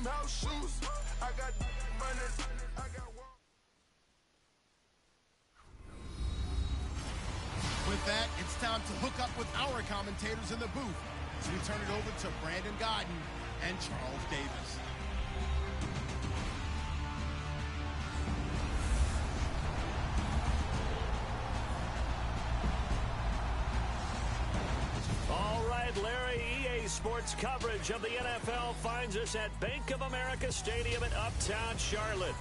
them house shoes. I got money, I got one. With that, it's time to hook up with our commentators in the booth as we turn it over to Brandon Godden and Charles Davis. All right, Larry, EA Sports coverage of the NFL finds us at Bank of America Stadium in Uptown Charlotte.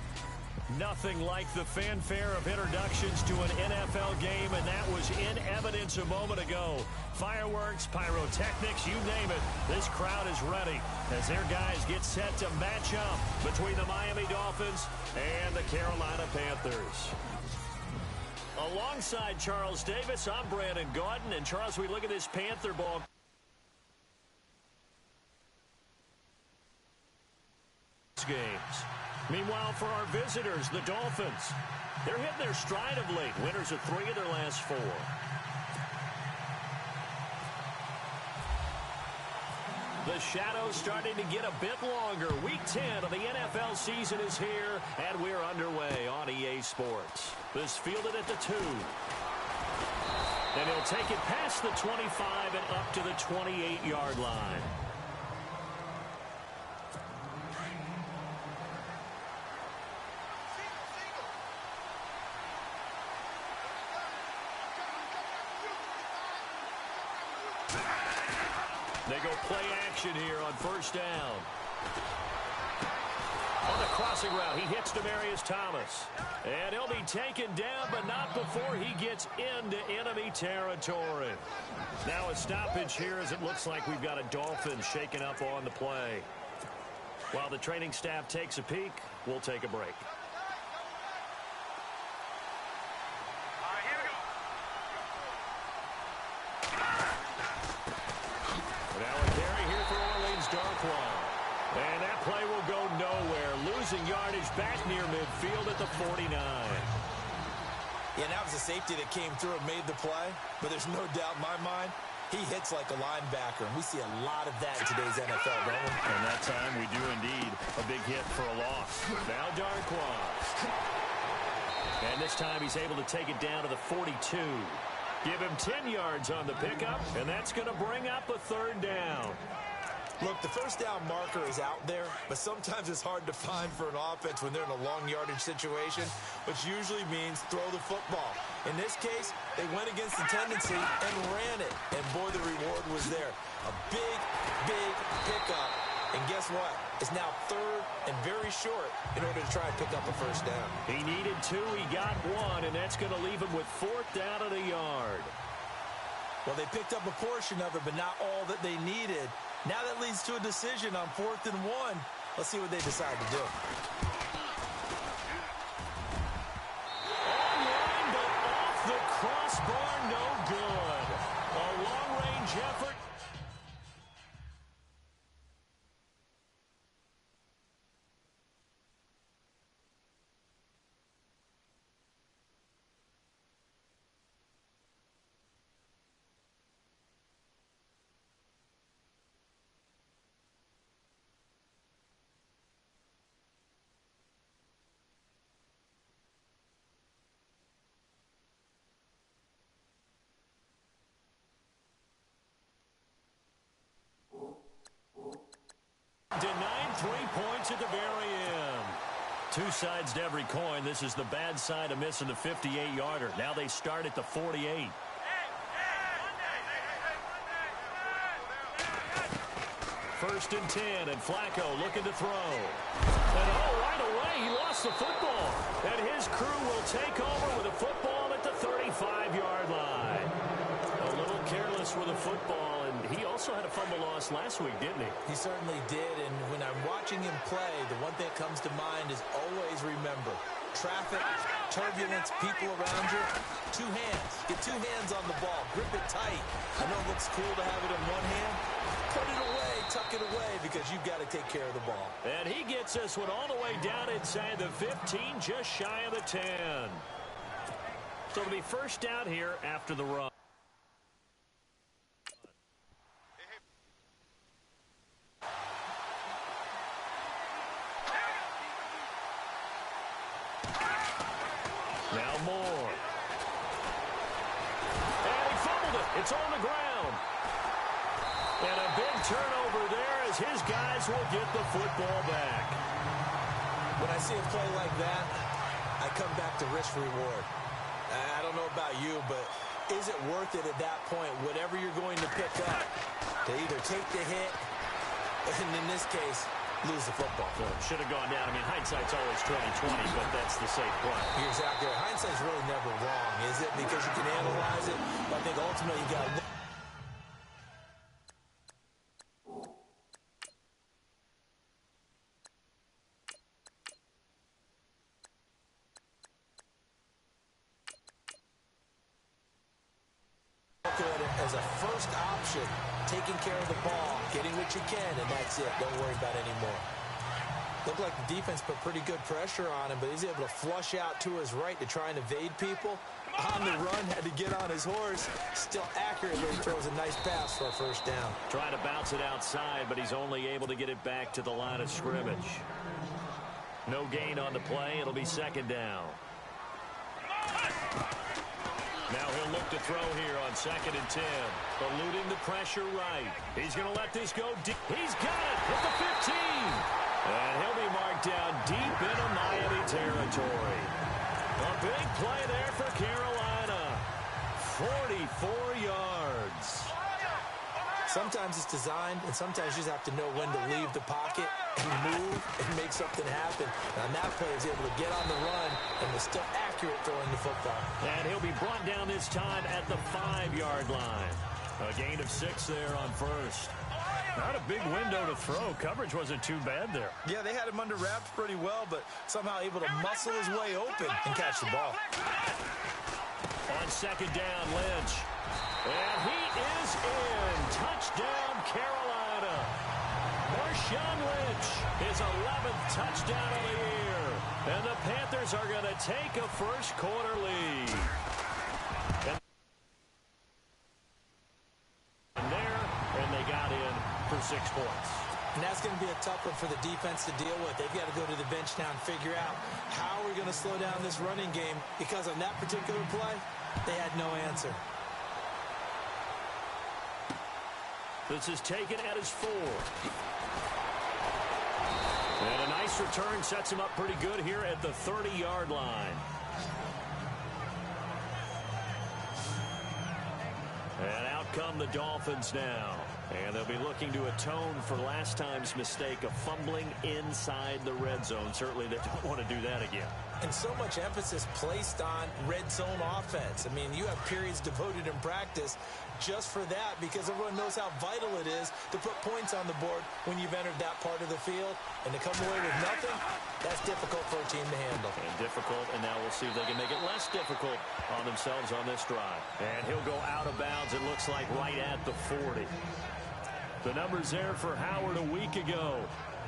Nothing like the fanfare of introductions to an NFL game, and that was in evidence a moment ago. Fireworks, pyrotechnics, you name it. This crowd is ready as their guys get set to match up between the Miami Dolphins and the Carolina Panthers. Alongside Charles Davis, I'm Brandon Gaudin. And Charles, we look at this Panther ball games. Meanwhile, for our visitors, the Dolphins, they're hitting their stride of late. Winners of 3 of their last 4. The shadow's starting to get a bit longer. Week 10 of the NFL season is here, and we're underway on EA Sports. This fielded at the 2. And he'll take it past the 25 and up to the 28-yard line. They go play action here on first down. On the crossing route, he hits Demaryius Thomas. And he'll be taken down, but not before he gets into enemy territory. Now a stoppage here as it looks like we've got a Dolphin shaken up on the play. While the training staff takes a peek, we'll take a break. And that play will go nowhere. Losing yardage back near midfield at the 49. Yeah, that was a safety that came through and made the play. But there's no doubt in my mind, he hits like a linebacker. And we see a lot of that in today's NFL, don't we? And that time we do indeed. A big hit for a loss. Now Darkwa. And this time he's able to take it down to the 42. Give him 10 yards on the pickup. And that's going to bring up a 3rd down. Look, the first down marker is out there, but sometimes it's hard to find for an offense when they're in a long yardage situation, which usually means throw the football. In this case, they went against the tendency and ran it, and boy, the reward was there. A big, big pickup, and guess what? It's now 3rd and very short in order to try and pick up a first down. He needed 2, he got 1, and that's going to leave him with 4th down at a yard. Well, they picked up a portion of it, but not all that they needed. Now that leads to a decision on 4th and 1. Let's see what they decide to do. Online, but off the crossbar, no good. A long-range effort. Denied 3 points at the very end. 2 sides to every coin. This is the bad side of missing the 58-yarder. Now they start at the 48. First and 10, and Flacco looking to throw. And right away, he lost the football. And his crew will take over with a football at the 35-yard line. A little careless with a football, and he also had a fumble loss last week, didn't he? He certainly did, and when I'm watching him play, the one thing that comes to mind is always remember, traffic, turbulence, people around you, 2 hands. Get 2 hands on the ball. Grip it tight. I know it looks cool to have it in one hand. Put it away, tuck it away, because you've got to take care of the ball. And he gets this one all the way down inside the 15, just shy of the 10. So it'll be first down here after the run. Now Moore. And he fumbled it. It's on the ground. And a big turnover there as his guys will get the football back. When I see a play like that, I come back to risk-reward. I don't know about you, but is it worth it at that point, whatever you're going to pick up, to either take the hit, and in this case, lose the football? So should have gone down. I mean, hindsight's always 20/20, but that's the safe play. You're exactly right. Hindsight's really never wrong, is it? Because you can analyze it, but I think ultimately you got to look. As a first option, taking care of the ball, getting what you can, and that's it. Don't worry about it anymore. Looked like the defense put pretty good pressure on him, but he's able to flush out to his right to try and evade people. On the run, had to get on his horse. Still accurately throws a nice pass for a first down. Trying to bounce it outside, but he's only able to get it back to the line of scrimmage. No gain on the play. It'll be second down. Now he'll look to throw here on 2nd and 10. Eluding the pressure right. He's going to let this go deep. He's got it at the 15. And he'll be marked down deep into Miami territory. A big play there for Carolina. 44 yards. Sometimes it's designed, and sometimes you just have to know when to leave the pocket and move and make something happen. And on that play, he was able to get on the run and was still accurate throwing the football. And he'll be brought down this time at the 5-yard line. A gain of 6 there on first. Not a big window to throw. Coverage wasn't too bad there. Yeah, they had him under wraps pretty well, but somehow able to muscle his way open and catch the ball. On 2nd down, Lynch. And he is in. Touchdown, Carolina. Marshawn Lynch, his 11th touchdown of the year. And the Panthers are going to take a first-quarter lead. And they got in for 6 points. And that's going to be a tough one for the defense to deal with. They've got to go to the bench now and figure out how we're going to slow down this running game, because on that particular play, they had no answer. This is taken at his 4. And a nice return sets him up pretty good here at the 30-yard line. And out come the Dolphins now. And they'll be looking to atone for last time's mistake of fumbling inside the red zone. Certainly they don't want to do that again. And so much emphasis placed on red zone offense. I mean, you have periods devoted in practice just for that, because everyone knows how vital it is to put points on the board when you've entered that part of the field. And to come away with nothing, that's difficult for a team to handle. And difficult, and now we'll see if they can make it less difficult on themselves on this drive. And he'll go out of bounds, it looks like, right at the 40. The numbers there for Howard a week ago.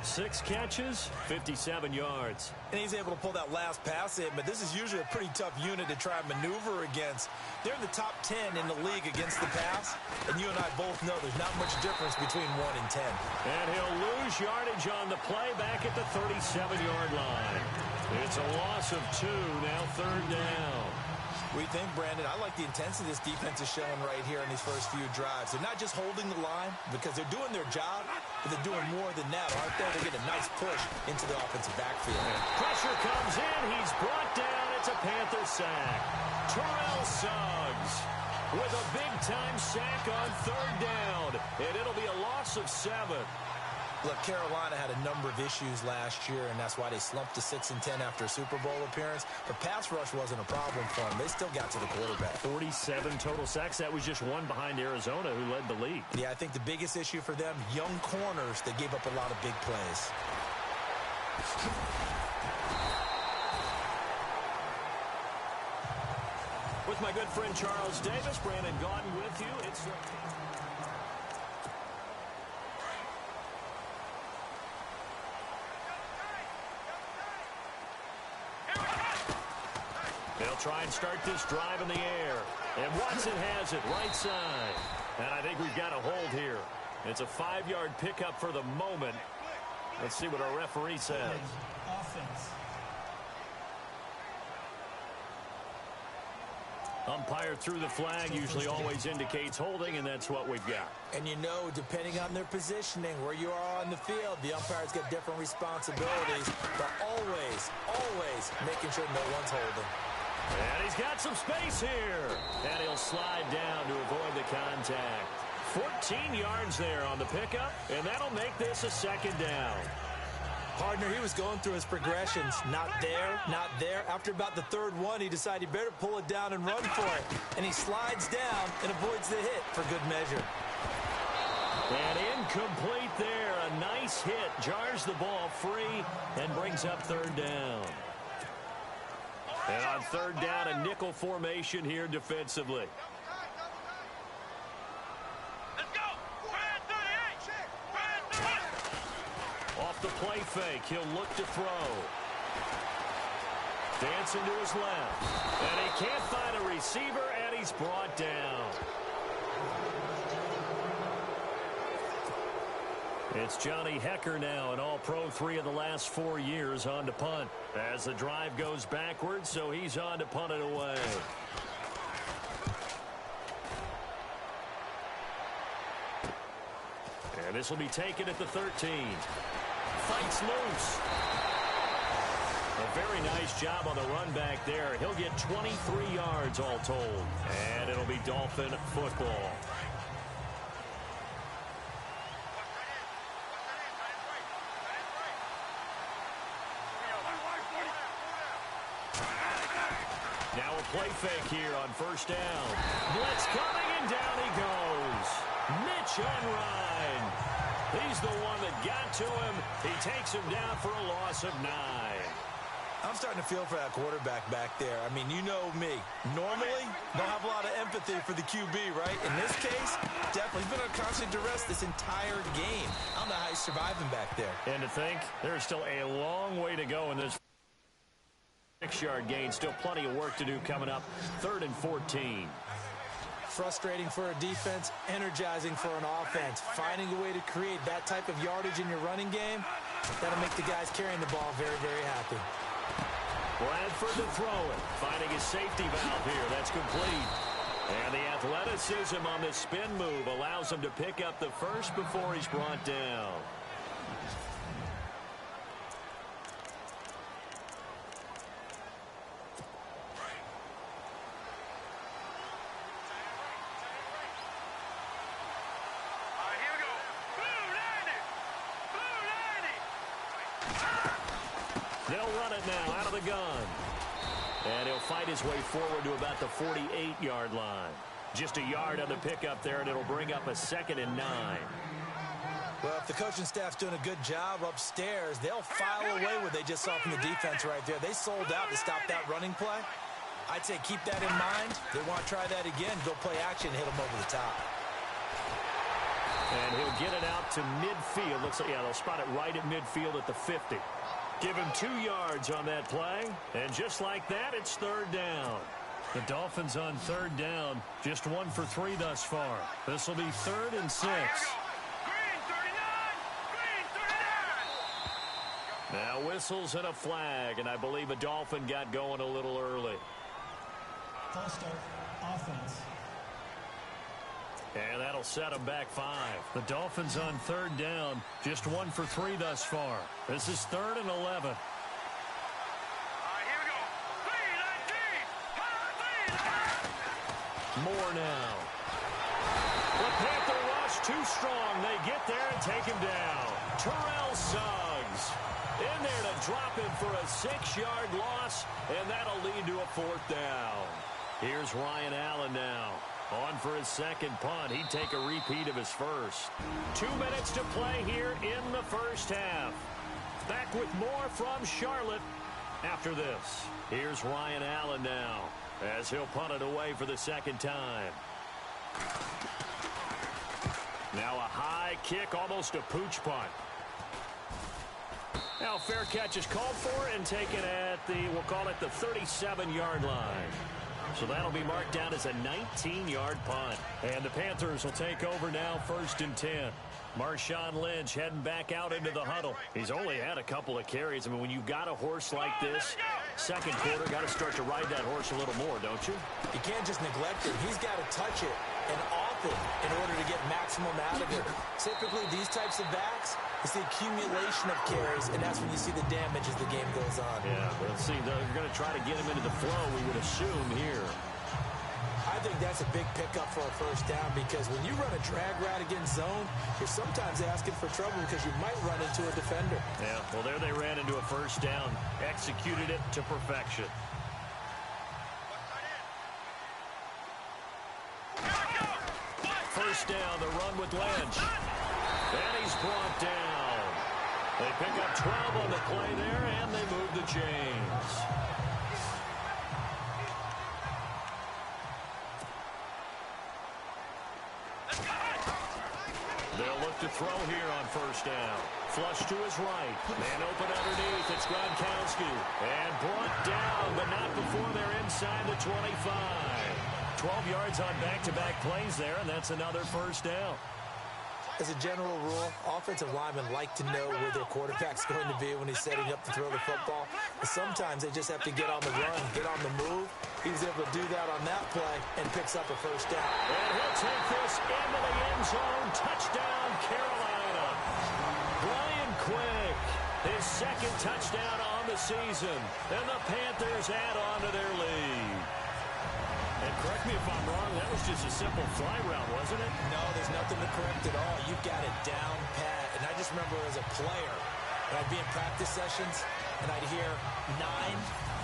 6 catches, 57 yards. And he's able to pull that last pass in, but this is usually a pretty tough unit to try and maneuver against. They're in the top 10 in the league against the pass, and you and I both know there's not much difference between 1 and 10. And he'll lose yardage on the play back at the 37-yard line. It's a loss of 2, now 3rd down. We think, Brandon, I like the intensity this defense is showing right here in these first few drives. They're not just holding the line because they're doing their job, but they're doing more than that, aren't they? They're getting a nice push into the offensive backfield. Pressure comes in. He's brought down. It's a Panther sack. Terrell Suggs with a big-time sack on 3rd down, and it'll be a loss of 7. Look, Carolina had a number of issues last year, and that's why they slumped to 6-10 after a Super Bowl appearance. But pass rush wasn't a problem for them. They still got to the quarterback. 47 total sacks. That was just 1 behind Arizona, who led the league. Yeah, I think the biggest issue for them, young corners, they gave up a lot of big plays. With my good friend Charles Davis, Brandon Gaudin with you. It's they'll try and start this drive in the air. And Watson has it right side. And I think we've got a hold here. It's a 5-yard pickup for the moment. Let's see what our referee says. Offense. Umpire threw the flag, usually always indicates holding, and that's what we've got. And you know, depending on their positioning, where you are on the field, the umpires get different responsibilities, but always making sure no one's holding. And he's got some space here. And he'll slide down to avoid the contact. 14 yards there on the pickup, and that'll make this a second down. Partner, he was going through his progressions. Not there, not there. After about the third one, he decided he better pull it down and run for it. And he slides down and avoids the hit for good measure. And incomplete there. A nice hit. Jars the ball free and brings up third down. And on third down, a nickel formation here defensively. Off the play fake, he'll look to throw. Dancing to his left. And he can't find a receiver, and he's brought down. It's Johnny Hecker now, an all-pro 3 of the last 4 years on to punt. As the drive goes backwards, so he's on to punt it away. And this will be taken at the 13. Fights loose. A very nice job on the run back there. He'll get 23 yards all told. And it'll be Dolphin football. Now a play fake here on first down. Blitz coming, and down he goes. Mitch Unrein. He's the one that got to him. He takes him down for a loss of 9. I'm starting to feel for that quarterback back there. I mean, you know me. Normally, don't have a lot of empathy for the QB, right? In this case, definitely. He's been under constant duress this entire game. I don't know how he's surviving back there. And to think, there's still a long way to go in this 6-yard gain. Still plenty of work to do coming up. 3rd and 14. Frustrating for a defense, energizing for an offense. Finding a way to create that type of yardage in your running game, that'll make the guys carrying the ball very, very happy. Bradford to throw it. Finding his safety valve here. That's complete. And the athleticism on this spin move allows him to pick up the first before he's brought down. They'll run it now out of the gun. And he'll fight his way forward to about the 48-yard line. Just a yard on the pickup there, and it'll bring up a 2nd and 9. Well, if the coaching staff's doing a good job upstairs, they'll file away what they just saw from the defense right there. They sold out to stop that running play. I'd say keep that in mind. They want to try that again, go play action, hit them over the top. And he'll get it out to midfield. Looks like, yeah, they'll spot it right at midfield at the 50. Give him 2 yards on that play. And just like that, it's 3rd down. The Dolphins on 3rd down. Just 1 for 3 thus far. This will be 3rd and 6. Now whistles and a flag, and I believe a Dolphin got going a little early. False start, offense. And that'll set them back 5. The Dolphins on 3rd down. Just 1 for 3 thus far. This is 3rd and 11. More now. The Panther rush too strong. They get there and take him down. Terrell Suggs in there to drop him for a 6-yard loss, and that'll lead to a 4th down. Here's Ryan Allen now. On for his 2nd punt. He'd take a repeat of his first. 2 minutes to play here in the first half. Back with more from Charlotte after this. Here's Ryan Allen now as he'll punt it away for the 2nd time. Now a high kick, almost a pooch punt. Now fair catch is called for and taken at the, we'll call it the 37-yard line. So that'll be marked down as a 19-yard punt. And the Panthers will take over now 1st and 10. Marshawn Lynch heading back out into the huddle. He's only had a couple of carries. I mean, when you've got a horse like this, second quarter, got to start to ride that horse a little more, don't you? You can't just neglect it. He's got to touch it, and often, in order to get maximum out of it. Typically, these types of backs, it's the accumulation of carries, and that's when you see the damage as the game goes on. Yeah, let's see. They're going to try to get him into the flow, we would assume, here. I think that's a big pickup for a first down because when you run a drag route against zone, you're sometimes asking for trouble because you might run into a defender. Yeah, well, there they ran into a first down. Executed it to perfection. First down, the run with Lynch. And he's brought down. They pick up 12 on the play there, and they move the chains. They'll look to throw here on first down. Flush to his right. Man open underneath. It's Gronkowski. And brought down, but not before they're inside the 25. 12 yards on back-to-back plays there, and that's another first down. As a general rule, offensive linemen like to know where their quarterback's going to be when he's setting up to throw the football. But sometimes they just have to get on the run, get on the move. He was able to do that on that play and picks up a first down. And he'll take this into the end zone. Touchdown, Carolina. Brian Quick, his second touchdown on the season. And the Panthers add on to their lead. And correct me if I'm wrong, that was just a simple fly route, wasn't it? No, there's nothing to correct at all. You've got it down pat. And I just remember as a player, when I'd be in practice sessions and I'd hear 9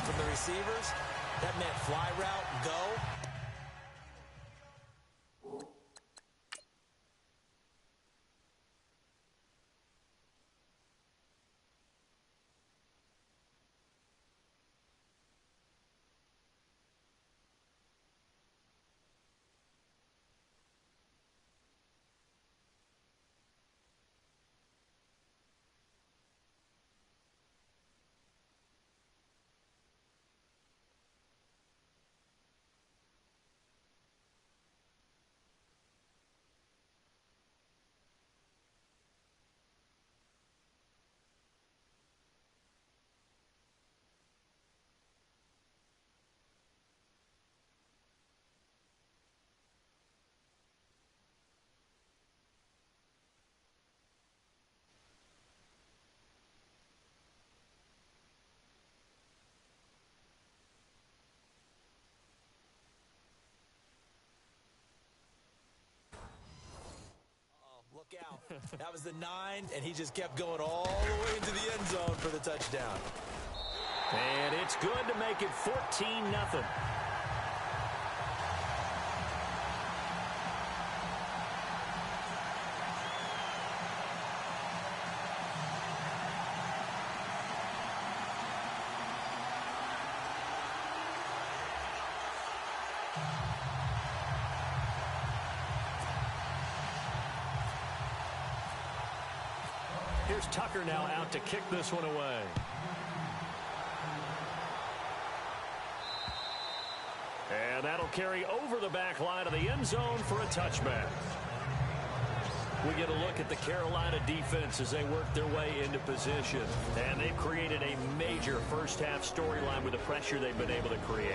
from the receivers, that meant fly route, go. Out. That was the 9, and he just kept going all the way into the end zone for the touchdown. And it's good to make it 14-0. Here's Tucker now out to kick this one away. And that'll carry over the back line of the end zone for a touchback. We get a look at the Carolina defense as they work their way into position. And they've created a major first-half storyline with the pressure they've been able to create.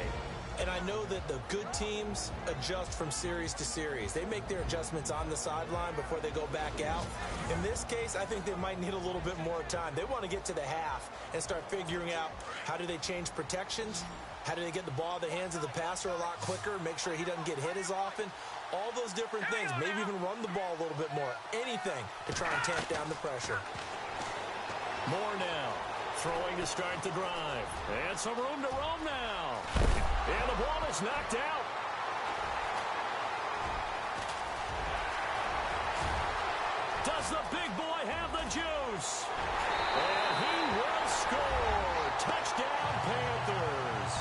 And I know that the good teams adjust from series to series. They make their adjustments on the sideline before they go back out. In this case, I think they might need a little bit more time. They want to get to the half and start figuring out how do they change protections, how do they get the ball in the hands of the passer a lot quicker, make sure he doesn't get hit as often. All those different things. Maybe even run the ball a little bit more. Anything to try and tamp down the pressure. More now. Throwing to start the drive. And some room to roam now. And the ball is knocked out. Does the big boy have the juice? And he will score. Touchdown, Panthers.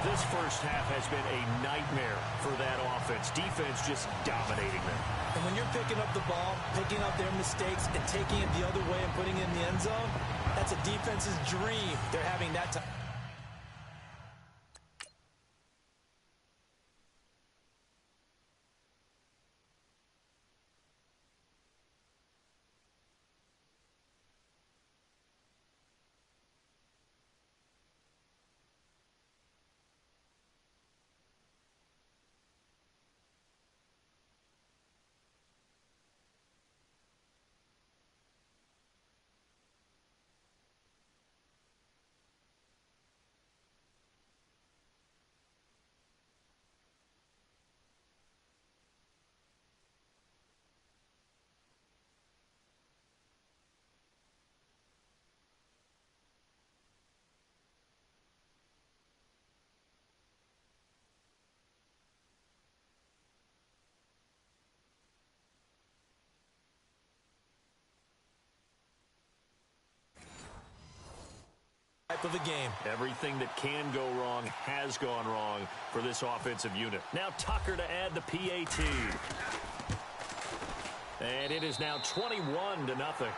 This first half has been a nightmare for that offense. Defense just dominating them. And when you're picking up the ball, picking up their mistakes, and taking it the other way and putting it in the end zone, that's a defense's dream. They're having that time. of the game. Everything that can go wrong has gone wrong for this offensive unit. Now Tucker to add the PAT. And it is now 21-0.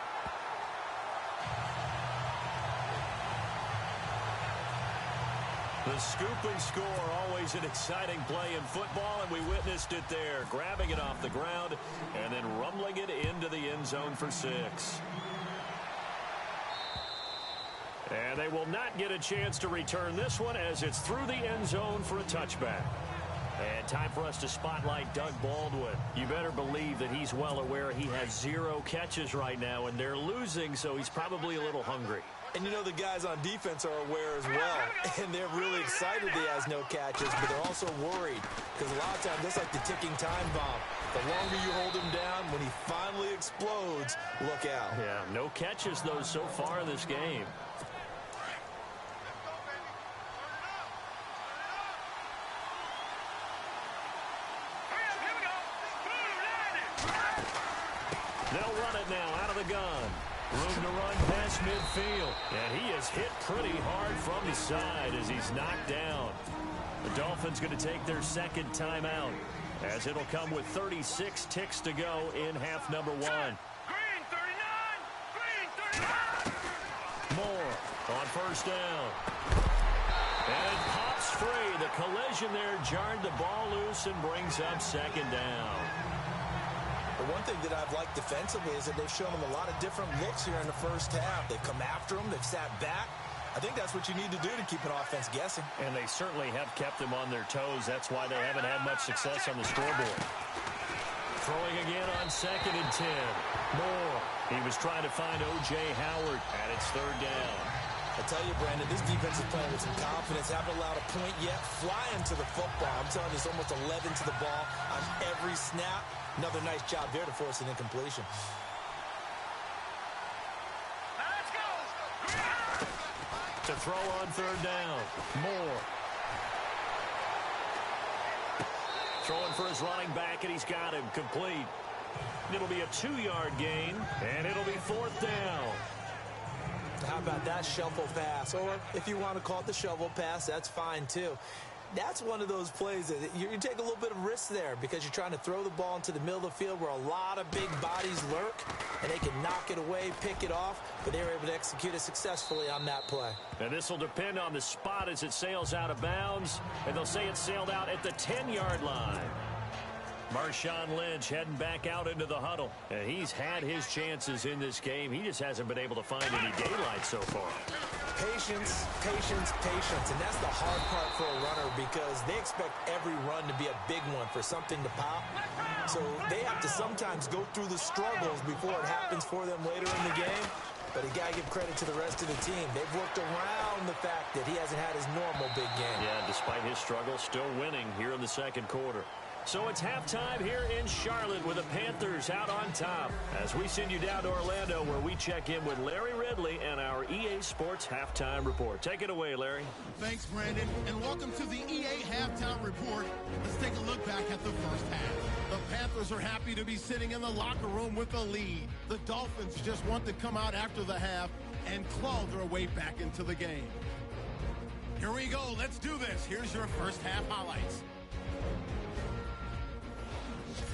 The scoop and score, always an exciting play in football, and we witnessed it there, grabbing it off the ground and then rumbling it into the end zone for 6. And they will not get a chance to return this one as it's through the end zone for a touchback. And time for us to spotlight Doug Baldwin. You better believe that he's well aware he has 0 catches right now, and they're losing, so he's probably a little hungry. And you know the guys on defense are aware as well. And they're really excited he has no catches, but they're also worried. Because a lot of times, that's like the ticking time bomb. The longer you hold him down, when he finally explodes, look out. Yeah, no catches, though, so far in this game. They'll run it now out of the gun. Room to run past midfield. And he is hit pretty hard from the side as he's knocked down. The Dolphins going to take their second timeout as it'll come with 36 ticks to go in half number 1. Green 39! Green 39! Moore on first down. And it pops free. The collision there jarred the ball loose and brings up second down. The one thing that I've liked defensively is that they've shown him a lot of different looks here in the first half. They've come after him. They've sat back. I think that's what you need to do to keep an offense guessing. And they certainly have kept them on their toes. That's why they haven't had much success on the scoreboard. Throwing again on 2nd and 10. Moore. He was trying to find O.J. Howard, and it's 3rd down. I tell you, Brandon, this defense is playing with some confidence. Haven't allowed a point yet. Flying to the football. I'm telling you, it's almost 11 to the ball on every snap. Another nice job there to force an incompletion. Let's go! To throw on 3rd down. Moore. Throwing for his running back, and he's got him complete. It'll be a 2-yard gain, and it'll be 4th down. How about that shuffle pass? Or if you want to call it the shovel pass, that's fine too. That's one of those plays that you take a little bit of risk there because you're trying to throw the ball into the middle of the field where a lot of big bodies lurk, and they can knock it away, pick it off, but they were able to execute it successfully on that play. And this will depend on the spot as it sails out of bounds, and they'll say it sailed out at the 10-yard line. Marshawn Lynch heading back out into the huddle, and he's had his chances in this game. He just hasn't been able to find any daylight so far. Patience, patience, patience, and that's the hard part for a runner because they expect every run to be a big one for something to pop. So they have to sometimes go through the struggles before it happens for them later in the game. But you got to give credit to the rest of the team. They've worked around the fact that he hasn't had his normal big game. Yeah, despite his struggles, still winning here in the second quarter. So it's halftime here in Charlotte with the Panthers out on top as we send you down to Orlando where we check in with Larry Ridley and our EA Sports Halftime Report. Take it away, Larry. Thanks, Brandon, and welcome to the EA Halftime Report. Let's take a look back at the first half. The Panthers are happy to be sitting in the locker room with a lead. The Dolphins just want to come out after the half and claw their way back into the game. Here we go. Let's do this. Here's your first half highlights.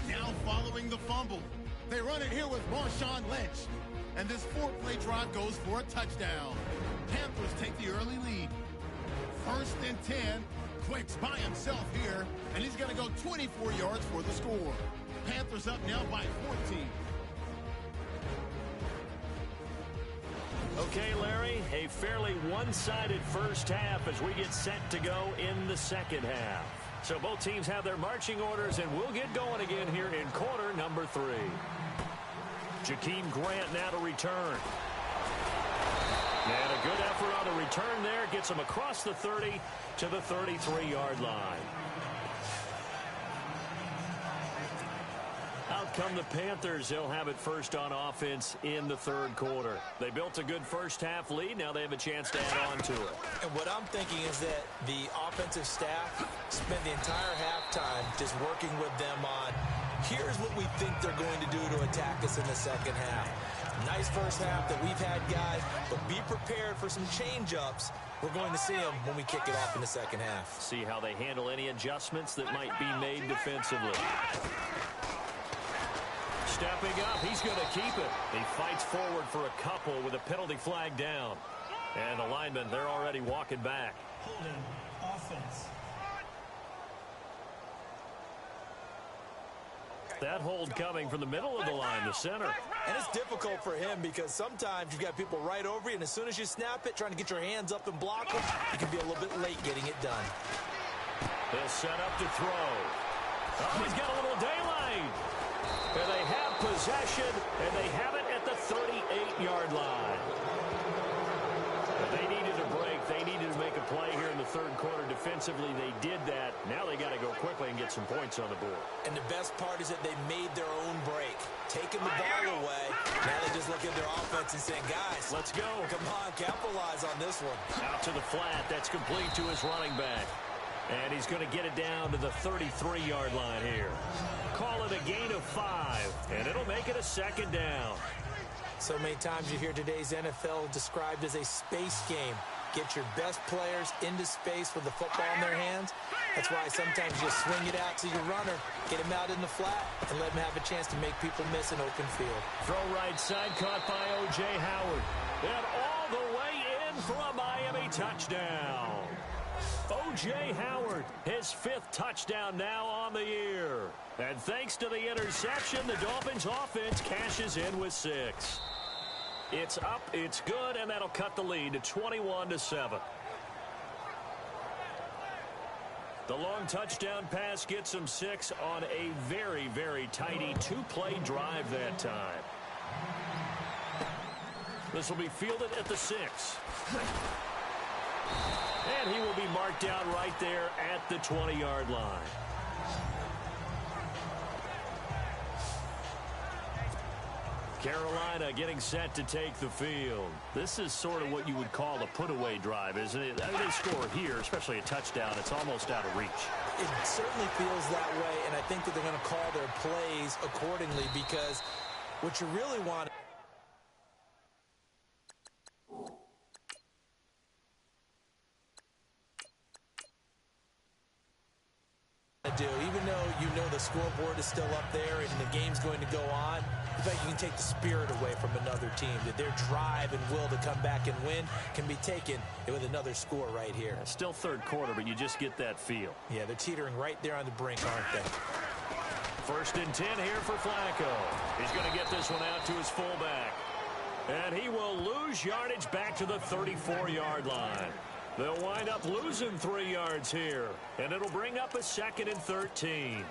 Now following the fumble, they run it here with Marshawn Lynch. And this 4-play drive goes for a touchdown. Panthers take the early lead. 1st and 10, Quick's by himself here, and he's going to go 24 yards for the score. Panthers up now by 14. Okay, Larry, a fairly one-sided first half as we get set to go in the second half. So both teams have their marching orders, and we'll get going again here in quarter number 3. Jakeem Grant now to return. And a good effort on the return there. Gets him across the 30 to the 33-yard line. Out come the Panthers. They'll have it first on offense in the third quarter. They built a good first half lead. Now they have a chance to add on to it. And what I'm thinking is that the offensive staff spent the entire halftime just working with them on, here's what we think they're going to do to attack us in the second half. nice first half that we've had, guys, but be prepared for some change-ups. We're going to see them when we kick it off in the second half. See how they handle any adjustments that might be made defensively. Stepping up, he's going to keep it. He fights forward for a couple with a penalty flag down. And the linemen, they're already walking back. Holding offense. That hold coming from the middle of the line, the center. And it's difficult for him because sometimes you've got people right over you, and as soon as you snap it, trying to get your hands up and block them, you can be a little bit late getting it done. They'll set up to throw. Oh, he's got a little daylight. And they have possession, and they have it at the 38-yard line. But they needed a break. They needed to make a play here in the third quarter. Defensively, they did that. Now they got to go quickly and get some points on the board. And the best part is that they made their own break. Taking the ball away. Now they just look at their offense and saying, guys, let's go. Come on, capitalize on this one. Out to the flat. That's complete to his running back. And he's going to get it down to the 33-yard line here. Call it a gain of 5, and it'll make it a second down. So many times you hear today's NFL described as a space game. Get your best players into space with the football in their hands. That's why sometimes you swing it out to your runner, get him out in the flat, and let him have a chance to make people miss an open field. Throw right side, caught by O.J. Howard. And all the way in for a Miami touchdown. O.J. Howard, his 5th touchdown now on the year. And thanks to the interception, the Dolphins offense cashes in with 6. It's up, it's good, and that'll cut the lead to 21-7. The long touchdown pass gets them 6 on a very, very tidy 2-play drive that time. This will be fielded at the 6. And he will be marked down right there at the 20-yard line. Carolina getting set to take the field. This is sort of what you would call a put-away drive, isn't it? I mean, they score here, especially a touchdown. It's almost out of reach. It certainly feels that way, and I think that they're going to call their plays accordingly because what you really want to do, even though you know the scoreboard is still up there and the game's going to go on, in fact, you can take the spirit away from another team, that their drive and will to come back and win can be taken with another score right here. Still third quarter, but you just get that feel. Yeah, they're teetering right there on the brink, aren't they? 1st and 10 here for Flacco. He's going to get this one out to his fullback. And he will lose yardage back to the 34-yard line. They'll wind up losing 3 yards here. And it'll bring up a 2nd and 13.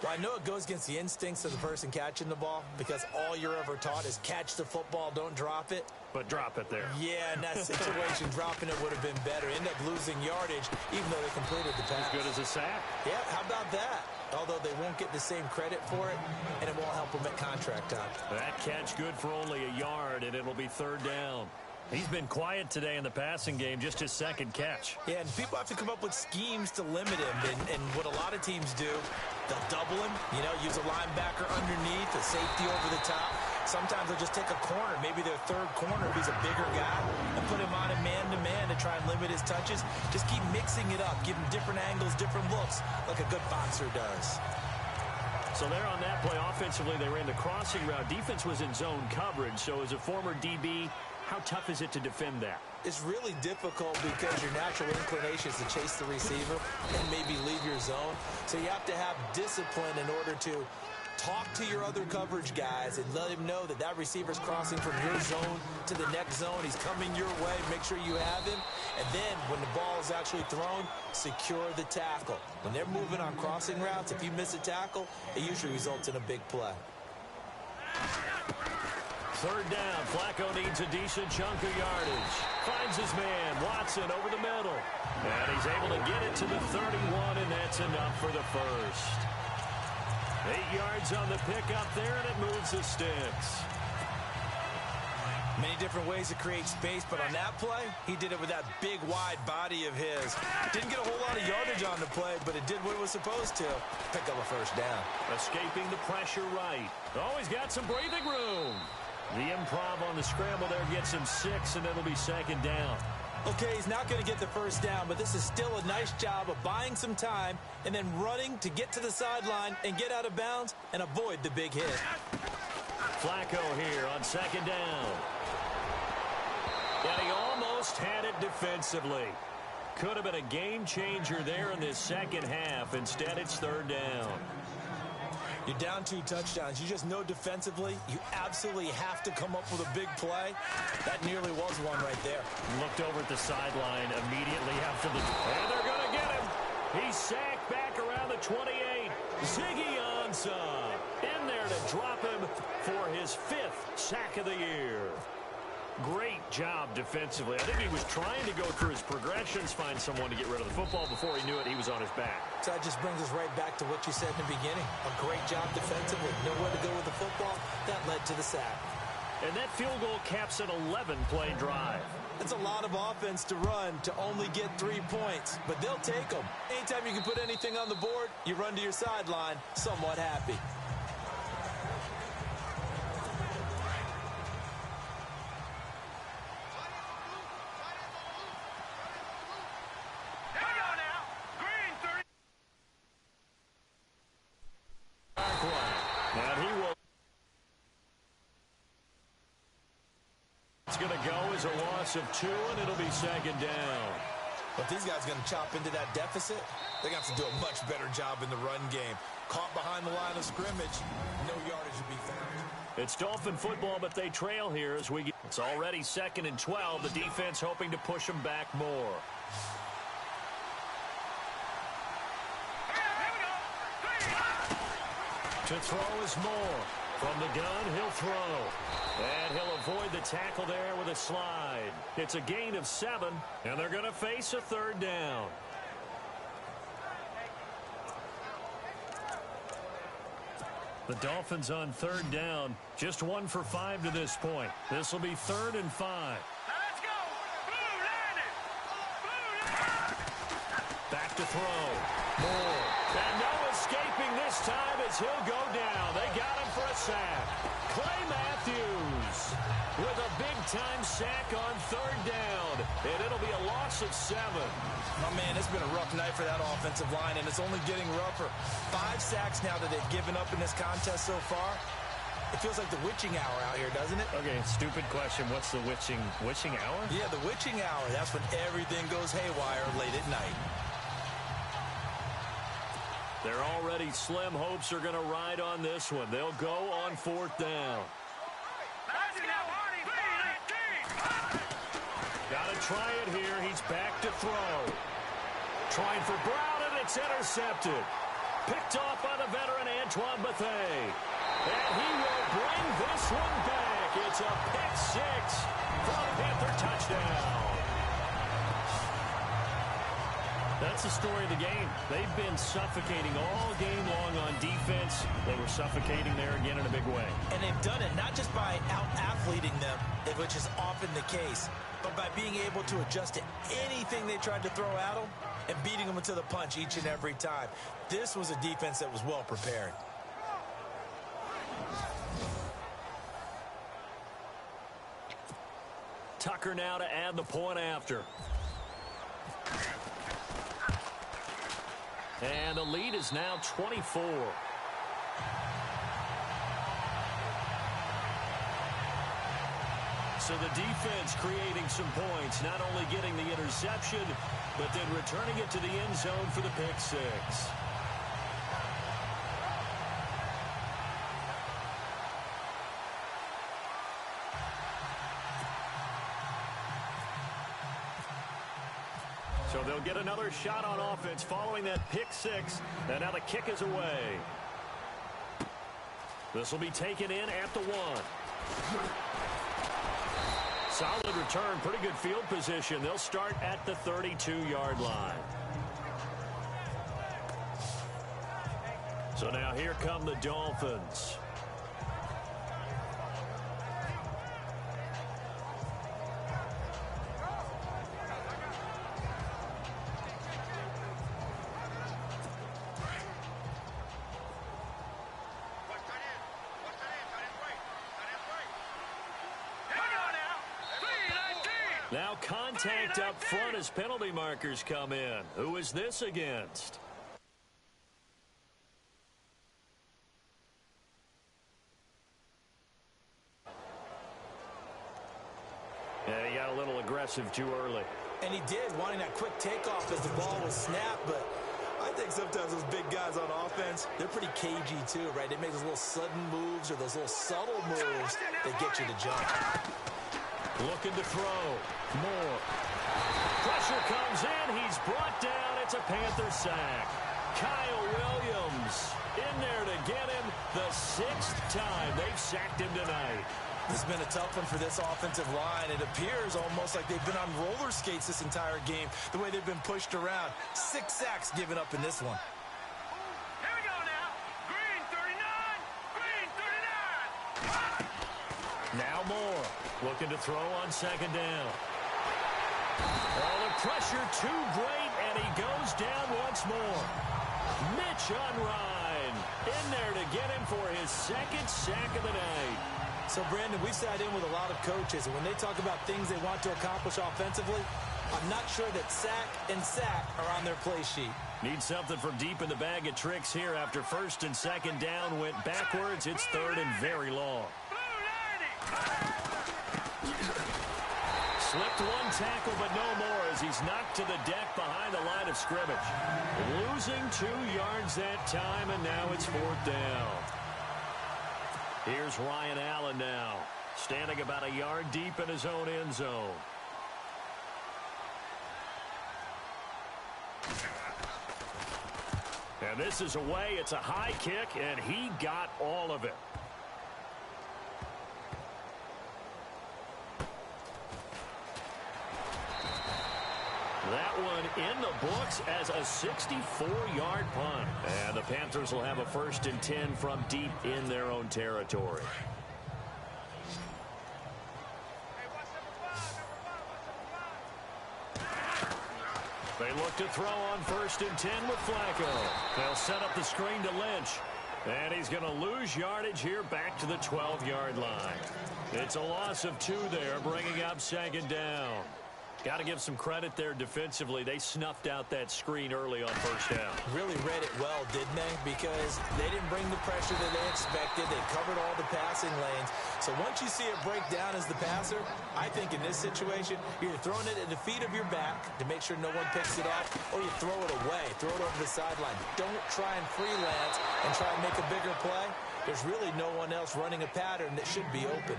Well, I know it goes against the instincts of the person catching the ball because all you're ever taught is catch the football, don't drop it. But drop it there. Yeah, in that situation, dropping it would have been better. End up losing yardage, even though they completed the pass. As good as a sack. Yeah, how about that? Although they won't get the same credit for it, and it won't help them at contract time. That catch good for only a yard, and it'll be 3rd down. He's been quiet today in the passing game, just his 2nd catch. Yeah, and people have to come up with schemes to limit him. And what a lot of teams do, they'll double him, you know, use a linebacker underneath, a safety over the top. Sometimes they'll just take a corner, maybe their 3rd corner if he's a bigger guy, and put him on a man-to-man to try and limit his touches. Just keep mixing it up, give him different angles, different looks, like a good boxer does. So there on that play, offensively, they ran the crossing route. Defense was in zone coverage, so as a former DB, how tough is it to defend that? It's really difficult because your natural inclination is to chase the receiver and maybe leave your zone. So you have to have discipline in order to talk to your other coverage guys and let him know that that receiver's crossing from your zone to the next zone. He's coming your way. Make sure you have him. And then when the ball is actually thrown, secure the tackle. When they're moving on crossing routes, if you miss a tackle, it usually results in a big play. 3rd down. Flacco needs a decent chunk of yardage. Finds his man, Watson, over the middle. And he's able to get it to the 31, and that's enough for the 1st. 8 yards on the pickup there, and it moves the sticks. Many different ways to create space, but on that play, he did it with that big, wide body of his. Didn't get a whole lot of yardage on the play, but it did what it was supposed to. Pick up a 1st down. Escaping the pressure right. Oh, he's got some breathing room. The improv on the scramble there gets him 6, and it'll be second down. Okay, he's not going to get the first down, but this is still a nice job of buying some time and then running to get to the sideline and get out of bounds and avoid the big hit. Flacco here on second down. And he almost had it defensively. Could have been a game changer there in this second half. Instead, it's third down. You're down 2 touchdowns. You just know defensively you absolutely have to come up with a big play. That nearly was one right there. Looked over at the sideline immediately after the... And they're going to get him. He's sacked back around the 28. Ziggy Ansah in there to drop him for his 5th sack of the year. Great job defensively. I think he was trying to go through his progressions, find someone to get rid of the football. Before he knew it, he was on his back. So that just brings us right back to what you said in the beginning. A great job defensively. Nowhere to go with the football. That led to the sack. And that field goal caps an 11-play drive. That's a lot of offense to run to only get 3 points, but they'll take them. Anytime you can put anything on the board, you run to your sideline somewhat happy. Going to go as a loss of 2, and it'll be second down. But these guys going to chop into that deficit. They're going to have to do a much better job in the run game. Caught behind the line of scrimmage, no yardage to be found. It's Dolphin football, but they trail here as we get. It's already 2nd and 12. The defense hoping to push them back more. To throw is Moore. From the gun, he'll throw. And he'll avoid the tackle there with a slide. It's a gain of 7, and they're going to face a third down. The Dolphins on third down, just 1 for 5 to this point. This will be 3rd and 5. Let's go! Blue landed! Back to throw. Moore. And no escaping this time as he'll go down. They got him for a sack. Clay Matthews with a big-time sack on third down. And it'll be a loss of 7. Oh, man, it's been a rough night for that offensive line, and it's only getting rougher. 5 sacks now that they've given up in this contest so far. It feels like the witching hour out here, doesn't it? Okay, stupid question. What's the witching hour? Yeah, the witching hour. That's when everything goes haywire late at night. They're already slim hopes are going to ride on this one. They'll go on 4th down. Let's go! Got to try it here. He's back to throw. Trying for Brown, and it's intercepted. Picked off by the veteran Antoine Bethea. And he will bring this one back. It's a pick 6 for a Panther touchdown. That's the story of the game. They've been suffocating all game long on defense. They were suffocating there again in a big way. And they've done it not just by out-athleting them, which is often the case, but by being able to adjust to anything they tried to throw at them and beating them to the punch each and every time. This was a defense that was well prepared. Tucker now to add the point after. And the lead is now 24. So the defense creating some points, not only getting the interception, but then returning it to the end zone for the pick 6. So they'll get another shot on offense following that pick 6. And now the kick is away. This will be taken in at the 1. Solid return, pretty good field position. They'll start at the 32-yard line. So now here come the Dolphins. Now contact up front as penalty markers come in. Who is this against? Yeah, he got a little aggressive too early. And he did, wanting that quick takeoff as the ball was snapped, but I think sometimes those big guys on offense, they're pretty cagey too, right? They make those little sudden moves or those little subtle moves that get you to jump. Looking to throw. Moore. Pressure comes in. He's brought down. It's a Panther sack. Kyle Williams in there to get him the 6th time they've sacked him tonight. This has been a tough one for this offensive line. It appears almost like they've been on roller skates this entire game, the way they've been pushed around. 6 sacks given up in this one. Here we go now. Green 39. Green 39. Now Moore looking to throw on 2nd down. Oh, the pressure too great, and he goes down once more. Mitch Unrein in there to get him for his 2nd sack of the night. So, Brandon, we've sat in with a lot of coaches, and when they talk about things they want to accomplish offensively, I'm not sure that sack and sack are on their play sheet. Need something from deep in the bag of tricks here after 1st and 2nd down went backwards. It's 3rd and very long. Slipped one tackle, but no more as he's knocked to the deck behind the line of scrimmage. Losing 2 yards that time, and now it's 4th down. Here's Ryan Allen now, standing about a yard deep in his own end zone. And this is away. It's a high kick, and he got all of it. That one in the books as a 64-yard punt. And the Panthers will have a 1st and 10 from deep in their own territory. They look to throw on 1st and 10 with Flacco. They'll set up the screen to Lynch. And he's going to lose yardage here back to the 12-yard line. It's a loss of 2 there, bringing up 2nd down. Got to give some credit there defensively. They snuffed out that screen early on 1st down. Really read it well, didn't they? Because they didn't bring the pressure that they expected. They covered all the passing lanes. So once you see it break down as the passer, I think in this situation, you're throwing it at the feet of your back to make sure no one picks it off, or you throw it away, throw it over the sideline. Don't try and freelance and try and make a bigger play. There's really no one else running a pattern that should be open.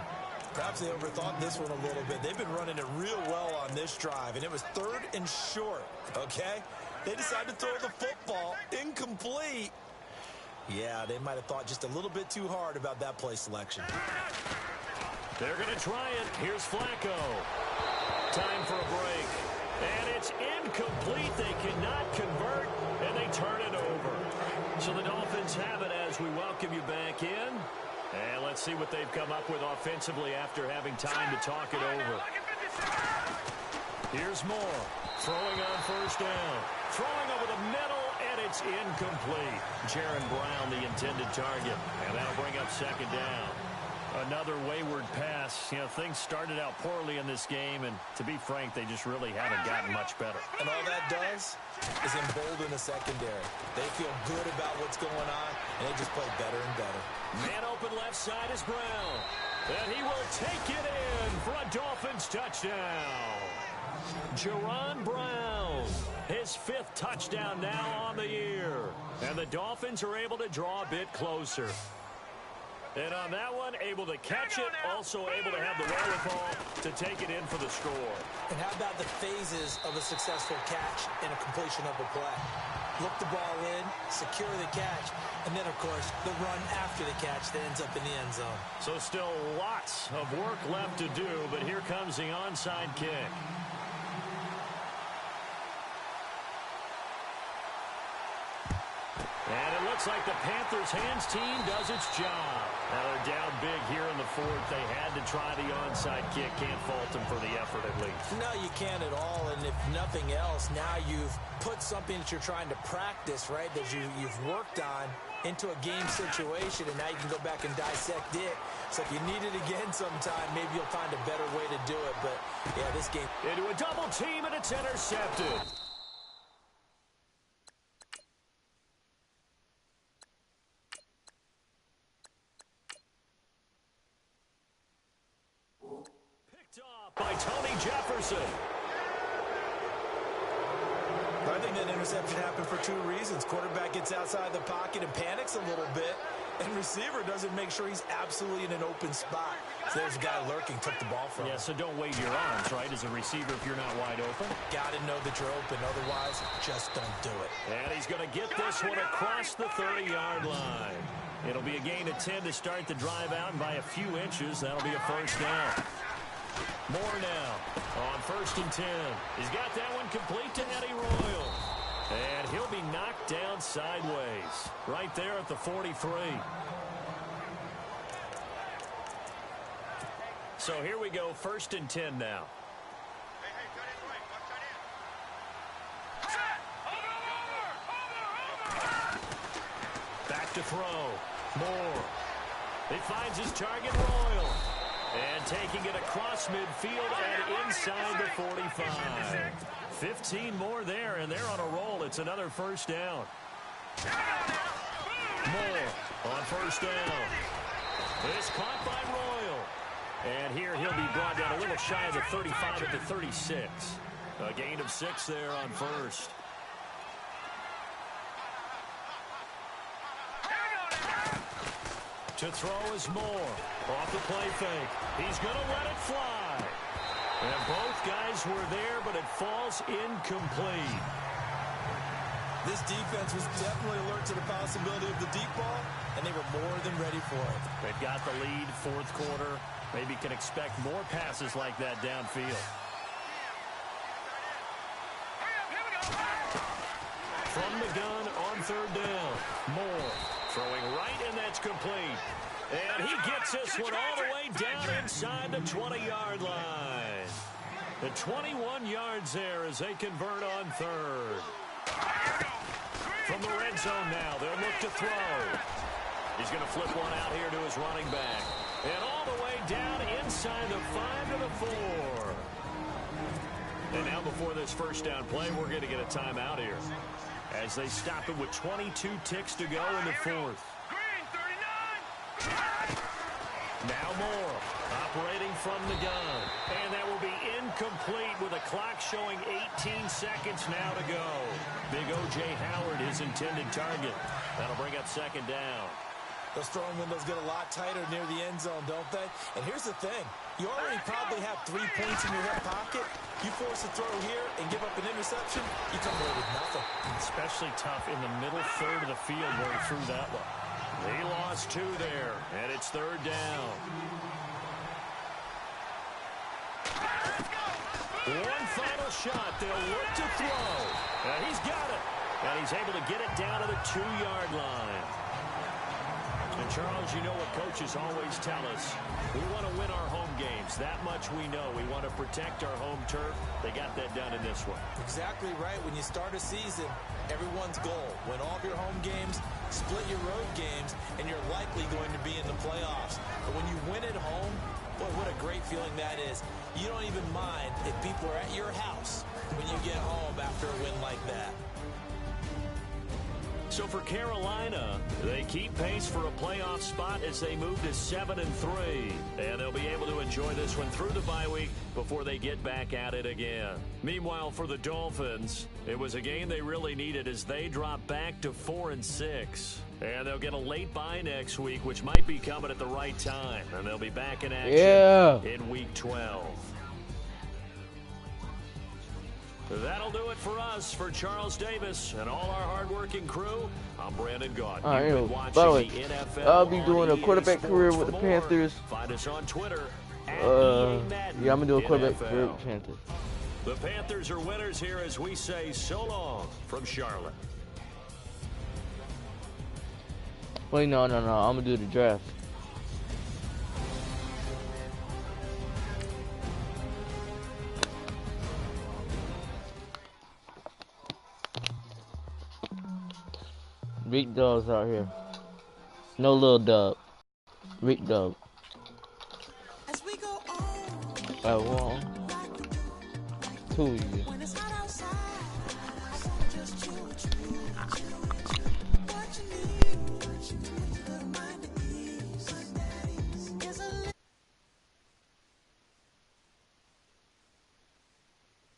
Perhaps they overthought this one a little bit. They've been running it real well on this drive, and it was 3rd and short, okay? They decided to throw the football incomplete. Yeah, they might have thought just a little bit too hard about that play selection. They're going to try it. Here's Flacco. Time for a break. And it's incomplete. They cannot convert, and they turn it over. So the Dolphins have it as we welcome you back in. And let's see what they've come up with offensively after having time to talk it over. Here's Moore, throwing on 1st down. Throwing over the middle, and it's incomplete. Jaron Brown, the intended target. And that'll bring up 2nd down. Another wayward pass. You know, things started out poorly in this game, and to be frank, they just really haven't gotten much better. And all that does is embolden the secondary. They feel good about what's going on, and they just play better and better. Man open left side is Brown. And he will take it in for a Dolphins touchdown. Jaron Brown, his 5th touchdown now on the year. And the Dolphins are able to draw a bit closer. And on that one, able to catch it, also able to have the wherewithal to take it in for the score. And how about the phases of a successful catch and a completion of a play? Look the ball in, secure the catch, and then, of course, the run after the catch that ends up in the end zone. So still lots of work left to do, but here comes the onside kick. And it looks looks like the Panthers' hands team does its job. Now they're down big here in the fourth. They had to try the onside kick. Can't fault them for the effort at least. No, you can't at all. And if nothing else, now you've put something that you're trying to practice, right, that you've worked on into a game situation, and now you can go back and dissect it. So if you need it again sometime, maybe you'll find a better way to do it. But, yeah, this game... Into a double team, and it's intercepted. Picked off by Tony Jefferson. I think that interception happened for two reasons. Quarterback gets outside the pocket and panics a little bit, and receiver doesn't make sure he's absolutely in an open spot. So there's a guy lurking, took the ball from him. Yeah, so don't wave your arms, right, as a receiver if you're not wide open. Got to know that you're open, otherwise just don't do it. And he's going to get this one across the 30-yard line. It'll be a gain of 10 to start the drive out, and by a few inches, that'll be a first down. More now on 1st and 10. He's got that one complete to Eddie Royal. And he'll be knocked down sideways right there at the 43. So here we go, 1st and 10 now. Back to throw. Moore. He finds his target, Royal. And taking it across midfield and inside the 45. 15 more there, and they're on a roll. It's another first down. Moore on first down. It's caught by Royal. And here he'll be brought down a little shy of the 35 at the 36. A gain of 6 there on first. To throw is Moore. Off the play fake. He's going to let it fly. And both guys were there, but it falls incomplete. This defense was definitely alert to the possibility of the deep ball, and they were more than ready for it. They've got the lead, fourth quarter. Maybe can expect more passes like that downfield. From the gun on 3rd down. Moore throwing right, and that's complete. And he gets this one all the way down inside the 20-yard line. The 21 yards there as they convert on 3rd. From the red zone now, they'll look to throw. He's going to flip one out here to his running back. And all the way down inside the 5 to the 4. And now before this first down play, we're going to get a timeout here, as they stop it with 22 ticks to go in the 4th. Now Moore operating from the gun. And that will be incomplete with a clock showing 18 seconds now to go. Big O.J. Howard, his intended target. That'll bring up 2nd down. Those throwing windows get a lot tighter near the end zone, don't they? And here's the thing. You already probably have 3 points in your hip pocket. You force a throw here and give up an interception, you come away with nothing. Especially tough in the middle third of the field where he threw that one. He lost 2 there, and it's 3rd down. One final shot. They'll look to throw. And he's got it. And he's able to get it down to the 2-yard line. And, Charles, you know what coaches always tell us. We want to win our home games. That much we know. We want to protect our home turf. They got that done in this one. Exactly right. When you start a season, everyone's goal, win all of your home games, split your road games, and you're likely going to be in the playoffs. But when you win at home, boy, what a great feeling that is. You don't even mind if people are at your house when you get home after a win like that. So for Carolina, they keep pace for a playoff spot as they move to 7-3. And they'll be able to enjoy this one through the bye week before they get back at it again. Meanwhile, for the Dolphins, it was a game they really needed as they drop back to 4-6. And they'll get a late bye next week, which might be coming at the right time. And they'll be back in action in Week 12. That'll do it for us. For Charles Davis and all our hardworking crew, I'm Brandon Gaunt. By the way, I'll be doing a quarterback career with the Panthers. Find us on Twitter. Yeah, I'm going to do a quarterback career with the Panthers. The Panthers are winners here as we say so long from Charlotte. Wait, no. I'm gonna do the draft. Big dogs out here. No little dog. Big dog. I want 2 of you.